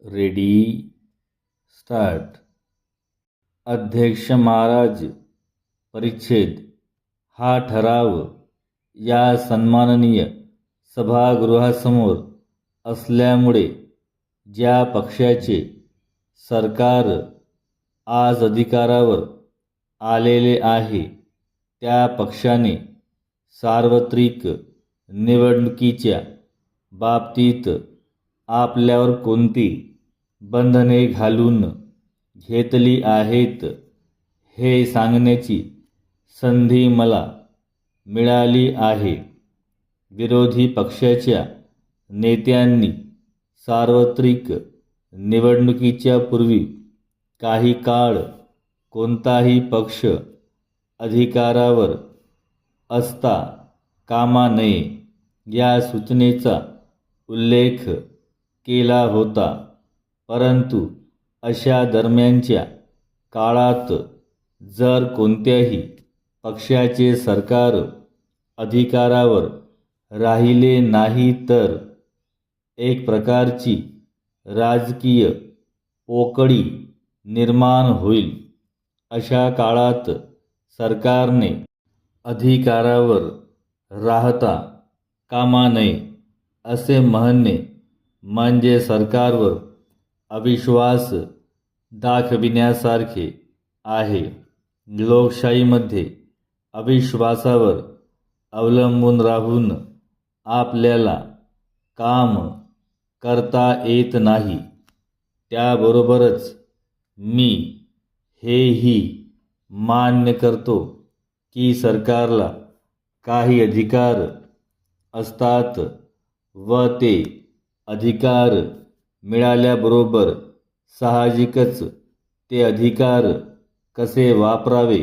Ready start. अध्यक्ष महाराज, परिच्छेद. हा ठराव या सन्माननीय सभागृहासमोर असल्यामुळे ज्या पक्षाचे सरकार आज अधिकारावर आलेले आहे त्या पक्षाने सार्वत्रिक निवडणुकीच्या बाबतीत आपल्यावर कोणती बंधने घालून घेतली आहेत हे सांगण्याची संधी मला मिळाली आहे. विरोधी पक्षाच्या नेत्यांनी सार्वत्रिक निवडणुकीच्या पूर्वी काही काळ कोणताही पक्ष अधिकारावर असता कामा नये या सूचनेचा उल्लेख केला होता. परंतु अशा दरम्यानच्या काळात जर कोणत्याही पक्षाचे सरकार अधिकारावर राहिले नाही तर एक प्रकारची राजकीय पोकळी निर्माण होईल. अशा काळात सरकारने अधिकारावर राहता कामा नये असे म्हणणे म्हणजे सरकारवर अविश्वास दाखविण्यासारखे आहे. लोकशाहीमध्ये अविश्वासावर अवलंबून राहून आपल्याला काम करता येत नाही. त्याबरोबरच मी हेही मान्य करतो की सरकारला काही अधिकार असतात व ते अधिकार मिळाल्याबरोबर साहजिकच ते अधिकार कसे वापरावे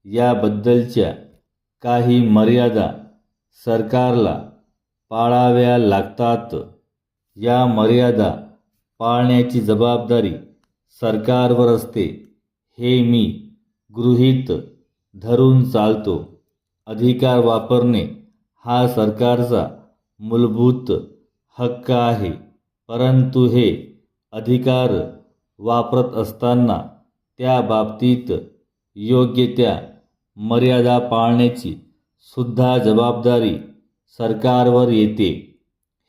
याबद्दलच्या काही मर्यादा सरकारला पाळाव्या लागतात. या मर्यादा पाळण्याची जबाबदारी सरकारवर असते हे मी गृहीत धरून चालतो. अधिकार वापरणे हा सरकारचा मूलभूत हक्क आहे. परंतु हे अधिकार वापरत असताना त्या बाबतीत योग्य त्या मर्यादा पाळण्याची सुद्धा जबाबदारी सरकारवर येते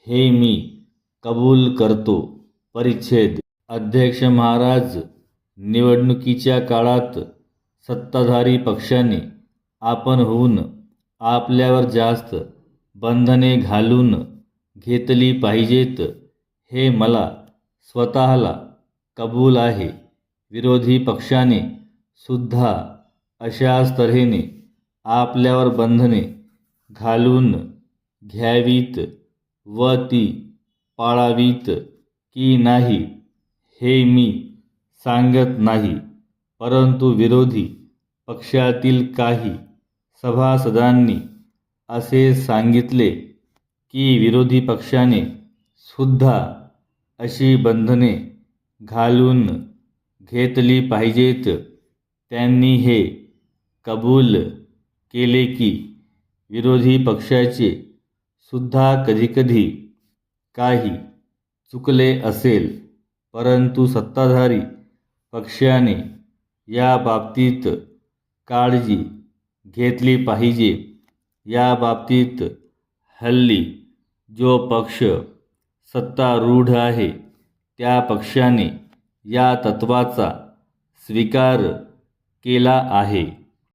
हे मी कबूल करतो. परिच्छेद. अध्यक्ष महाराज, निवडणुकीच्या काळात सत्ताधारी पक्षाने आपणहून आपल्यावर जास्त बंधने घालून घेतली पाहिजेत हे मला स्वतःला कबूल आहे. विरोधी पक्षाने सुद्धा अशाच तऱ्हेने आपल्यावर बंधने घालून घ्यावीत व ती पाळावीत की नाही हे मी सांगत नाही. परंतु विरोधी पक्षातील काही सभासदांनी असे सांगितले की विरोधी पक्षाने सुद्धा अशी बंधने घालून घेतली पाहिजेत. त्यांनी हे कबूल केले की विरोधी पक्षाचे सुद्धा कधीकधी काही चुकले असेल. परंतु सत्ताधारी पक्षाने या बाबतीत काळजी घेतली पाहिजे. या बाबतीत हल्ली जो पक्ष सत्तारूढ आहे त्या पक्षाने या तत्त्वाचा स्वीकार केला आहे.